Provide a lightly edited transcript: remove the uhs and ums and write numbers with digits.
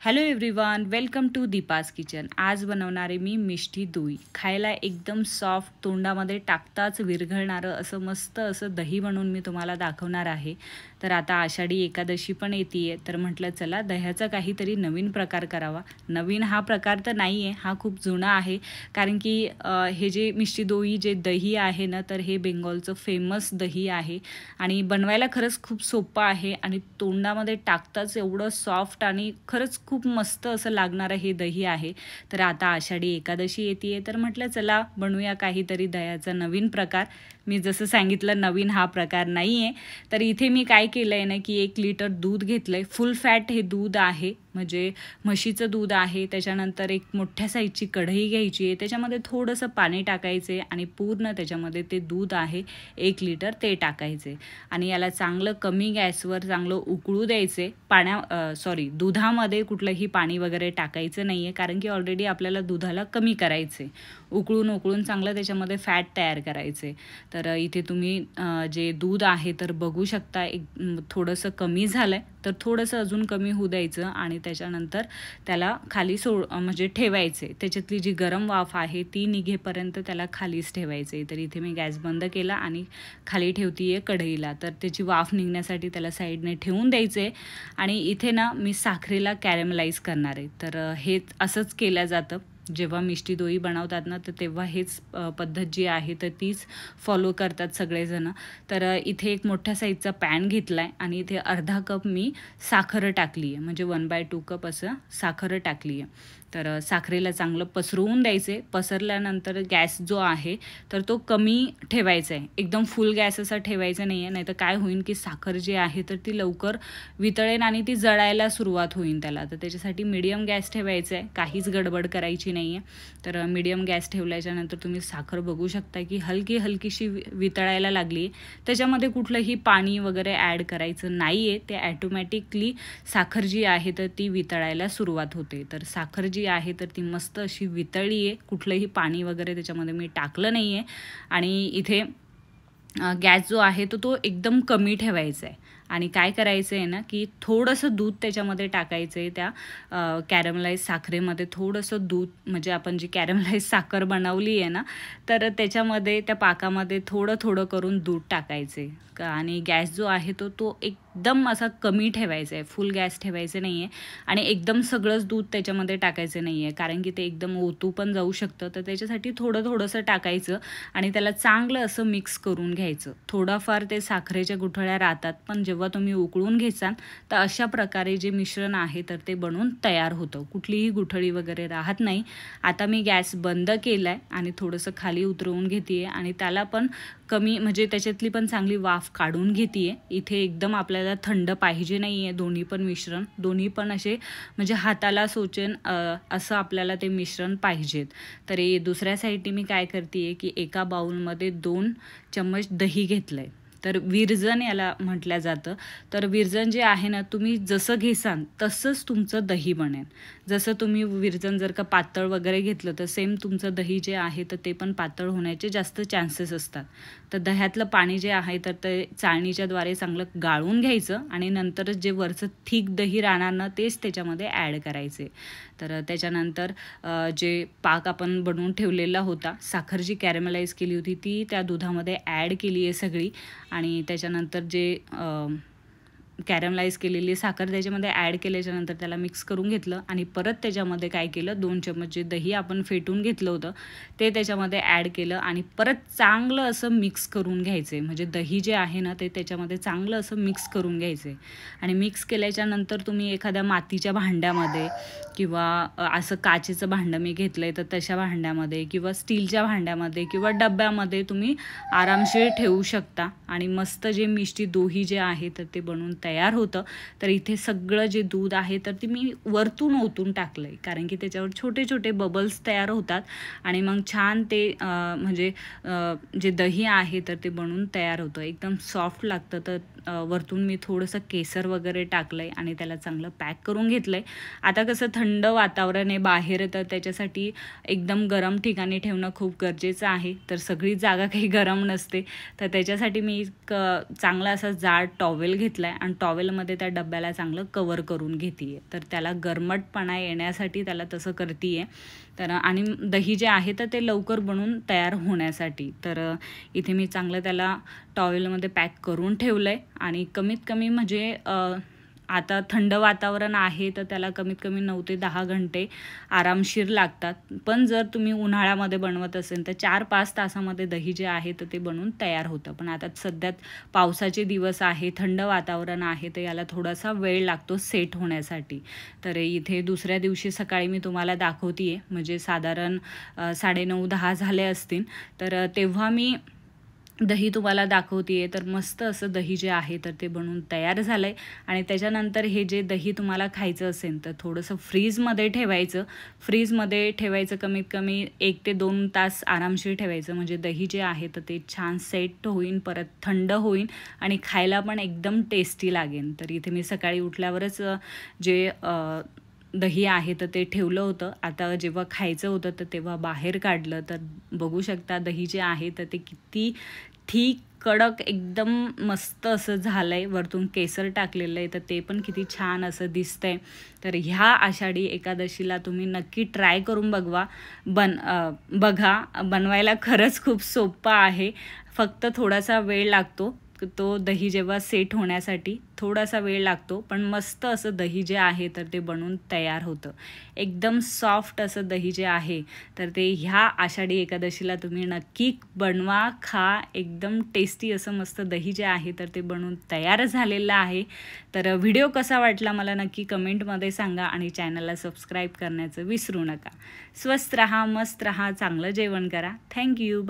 Hello everyone, welcome to Deepa's kitchen. आज बनवणारे मी मिष्टी दोई। खायला एकदम सॉफ्ट, तोंडामध्ये टाकताच विरघळणारं असं मस्त असं दही बनवून मी तुम्हाला दाखवणार आहे। तर आता आषाढी एकादशी पण येते, तर म्हटलं चला दह्याचा काहीतरी नवीन प्रकार करावा। नवीन हा प्रकार तर नाही आहे, हा खूप जुना आहे। कारण की हे जे मिष्टी दोई जे दही आहे ना, तर हे बेंगॉलचं फेमस दही आहे आणि बनवायला खरंच खूप सोपं आहे आणि तोंडामध्ये टाकताच एवढं सॉफ्ट आणि खरंच खूप मस्त असं लागणारं हे दही आहे। तर आता आषाढी एकादशी येते, तर म्हटलं चला बनवूया काहीतरी दह्याचा नवीन प्रकार। मी जसं सांगितलं नवीन हा प्रकार नाही आहे। तर इथे मी काय केलं आहे ना, की 1 लिटर दूध घेतलं आहे। फुल फॅट हे दूध आहे, म्हणजे म्हशीचं दूध आहे। त्याच्यानंतर एक मोठ्या साईजची कढई घ्यायची आहे, त्याच्यामध्ये थोडंसं पाणी टाकायचे आणि पूर्ण त्याच्यामध्ये ते दूध आहे 1 लिटर ते टाकायचे आणि याला चांगलं कमी गॅसवर चांगलं उकळू द्यायचे। दुधामध्ये कुठलंही पाणी वगैरे टाकायचं नाही आहे, कारण की ऑलरेडी आपल्याला दुधाला कमी करायचे। उकळून चांगलं त्याच्यामध्ये फॅट तयार करायचे। तर इथे तुम्ही जे दूध आहे तर बघू शकता एक थोडंसं कमी झालं आहे, तर थोडंसं अजून कमी होऊ द्यायचं आणि त्याच्यानंतर त्याला खाली म्हणजे ठेवायचे। त्याच्यातली जी गरम वाफ आहे ती निघेपर्यंत त्याला खालीच ठेवायचे। तर इथे मी गॅस बंद केला आणि खाली ठेवते आहे कढईला, तर त्याची वाफ निघण्यासाठी त्याला साईडने ठेवून द्यायचे। आणि इथे ना मी साखरेला कॅरमलाइज करणार आहे। तर हे असंच केलं जातं जेव्हा मिष्टी दोई बनवतात ना, तर तेव्हा हेच पद्धत जी आहे तर तीच फॉलो करतात सगळेजण। तर इथे एक मोठ्या साईजचा पॅन घेतला आहे आणि इथे अर्धा कप मी साखर टाकली आहे, म्हणजे 1/2 कप असं साखर टाकली आहे। तर साखरेला चांगलं पसरवून द्यायचे। पसरल्यानंतर गॅस जो आहे तर तो कमी ठेवायचा आहे, एकदम फुल गॅस असा ठेवायचा नाही आहे, नाहीतर काय होईल की साखर जी आहे तर ती लवकर वितळेल आणि ती जळायला सुरुवात होईल त्याला। तर त्याच्यासाठी मीडियम गॅस ठेवायचा आहे, काहीच गडबड करायची नाही आहे। तर मीडियम गॅस ठेवल्याच्यानंतर तुम्ही साखर बघू शकता की हलकीशी वितळायला लागली आहे। त्याच्यामध्ये कुठलंही पाणी वगैरे ॲड करायचं नाही आहे, ते ॲटोमॅटिकली साखर जी आहे तर ती वितळायला सुरुवात होते। तर साखर जी आहे तर ती मस्त अशी वितळली आहे, कुठलंही पाणी वगैरे त्याच्यामध्ये मी टाकलं नाही आहे। आणि इथे गॅस जो आहे तो एकदम कमी ठेवायचा आहे आणि काय करायचं आहे ना, की थोडंसं दूध त्याच्यामध्ये टाकायचं आहे। त्या कॅरमलाइज साखरेमध्ये थोडंसं दूध, म्हणजे आपण जी कॅरमलाइज साखर बनवली आहे ना, तर त्याच्यामध्ये त्या पाकामध्ये थोडं करून दूध टाकायचे आणि गॅस जो आहे तो एकदम असा कमी ठेवायचा आहे, फुल गॅस ठेवायचं नाही आहे आणि एकदम सगळंच दूध त्याच्यामध्ये टाकायचं नाही आहे, कारण की ते एकदम ओतू पण जाऊ शकतं। तर त्याच्यासाठी थोडंसं टाकायचं आणि त्याला चांगलं असं मिक्स करून घ्यायचं। थोडाफार ते साखरेच्या गुठळ्या राहतात, पण जेव्हा तुम्ही उकळून घेसाल तर अशा प्रकारे जे मिश्रण आहे तर ते बनून तयार होतं, कुठलीही गुठळी वगैरे राहत नाही। आता मी गॅस बंद केला आहे आणि थोडंसं खाली उतरवून घेते आहे आणि त्याला पण कमी, म्हणजे त्याच्यातली पण चांगली वाफ काढून घेते आहे। इथे एकदम आपल्याला थंड पाहिजे नाही आहे दोन्ही पण मिश्रण, दोन्ही पण असे म्हणजे हाताला सोचेन असं आपल्याला ते मिश्रण पाहिजेत। तर दुसऱ्या साईडने मी काय करते आहे की एका बाउलमध्ये 2 चम्मच दही घेतलं आहे। तर विरजण याला म्हटलं जातं। तर विरजण जे आहे ना, तुम्ही जसं घेसाल तसंच तुमचं दही बनेल। जसं तुम्ही विरजण जर का पातळ वगैरे घेतलं तर सेम तुमचं दही जे आहे तर ते पण पातळ होण्याचे जास्त चान्सेस असतात। तर दह्यातलं पाणी जे आहे तर ते चाळणीच्याद्वारे चांगलं गाळून घ्यायचं आणि नंतरच जे वरचं थिक दही राहणार ना, तेच त्याच्यामध्ये ॲड करायचे। तर त्याच्यानंतर जे पाक आपण बनवून ठेवलेला होता, साखर जी कॅरमलाइज केली होती ती त्या दुधामध्ये ॲड केली आहे सगळी आणि त्याच्यानंतर जे कॅरमलाइज केलेली साखर त्याच्यामध्ये ॲड केल्याच्यानंतर त्याला मिक्स करून घेतलं आणि परत त्याच्यामध्ये काय केलं, 2 चम्मच जे दही आपण फेटून घेतलं होतं ते त्याच्यामध्ये ॲड केलं आणि परत चांगलं असं मिक्स करून घ्यायचे। म्हणजे दही जे आहे ना ते त्याच्यामध्ये चांगलं असं मिक्स करून घ्यायचे आणि मिक्स केल्याच्यानंतर तुम्ही एखाद्या मातीच्या भांड्यामध्ये किंवा असं काचेचं भांडं मी घेतलं आहे तर तशा भांड्यामध्ये किंवा स्टीलच्या भांड्यामध्ये किंवा डब्यामध्ये तुम्ही आरामशीर ठेवू शकता आणि मस्त जे मिष्टी दोही जे आहे तर ते बनवून तयार होतं। तर इथे सगळं जे दूध आहे तर ते मी वरतून ओतून टाकलं आहे, कारण की त्याच्यावर छोटे बबल्स तयार होतात आणि मग छान ते म्हणजे जे दही आहे तर ते बनवून तयार होतं, एकदम सॉफ्ट लागतं। तर वरतून मी थोडंसं केसर वगैरे टाकलं आहे आणि त्याला चांगलं पॅक करून घेतलं आहे. आता कसं थंड वातावरण आहे बाहेर, तर त्याच्यासाठी एकदम गरम ठिकाणी ठेवणं खूप गरजेचं आहे. तर सगळी जागा काही गरम नसते, तर त्याच्यासाठी मी चांगला असा जाड टॉवेल घेतला आहे आणि टॉवेलमध्ये त्या डब्याला चांगलं कवर करून घेते आहे. तर त्याला गरमटपणा येण्यासाठी त्याला तसं करते आहे. तर आणि दही जे आहे तर ते लवकर बनून तयार होण्यासाठी. तर इथे मी चांगलं त्याला टॉवेलमध्ये पॅक करून ठेवलं आहे आणि कमीत कमी म्हणजे आता थंड वातावरण आहे तर त्याला कमीत कमी 9 ते 10 घंटे आरामशीर लागतात. पण जर तुम्ही उन्हाळ्यामध्ये बनवत असेल तर 4-5 तासामध्ये दही जे आहे तर ते बनून तयार होतं. पण आता सध्यात पावसाचे दिवस आहे, थंड वातावरण आहे, तर याला थोडासा वेळ लागतो सेट होण्यासाठी. तर इथे दुसऱ्या दिवशी सकाळी मी तुम्हाला दाखवते आहे, म्हणजे साधारण 9:30-10 झाले असतील. तर तेव्हा मी दही तुम्हाला दाखवते आहे. तर मस्त असं दही जे आहे तर ते बनून तयार झालं आहे. आणि त्याच्यानंतर हे जे दही तुम्हाला खायचं असेल तर थोडंसं फ्रीजमध्ये ठेवायचं. फ्रीजमध्ये ठेवायचं कमीत कमी 1 ते 2 तास आरामशीर ठेवायचं, म्हणजे दही जे आहे तर ते छान सेट होईन, परत थंड होईन आणि खायला पण एकदम टेस्टी लागेल. तर इथे मी सकाळी उठल्यावरच जे दही आहे तर ते ठेवलं होतं. आता जेव्हा खायचं होतं तर तेव्हा बाहेर काढलं, तर बघू शकता दही जे आहे तर ते किती ठीक कडक एकदम मस्त असं झालं आहे. वरतून केसर टाकलेलं आहे तर ते पण किती छान असं दिसतंय. तर ह्या आषाढी एकादशीला तुम्ही नक्की ट्राय करून बघा. बनवायला खरंच खूप सोपं आहे, फक्त थोडासा वेळ लागतो. तो दही जेव्हा सेट होण्यासाठी थोडासा वेळ लागतो, पण मस्त असं दही जे आहे तर ते बनून तयार होतं. एकदम सॉफ्ट असं दही जे आहे तर ते ह्या आषाढी एकादशीला तुम्ही नक्की बनवा, खा. एकदम टेस्टी असं मस्त दही जे आहे तर ते बनून तयार झालेलं आहे. तर व्हिडिओ कसा वाटला मला नक्की कमेंटमध्ये सांगा आणि चॅनलला सबस्क्राईब करण्याचं विसरू नका. स्वस्त रहा, मस्त रहा, चांगलं जेवण करा. थँक्यू.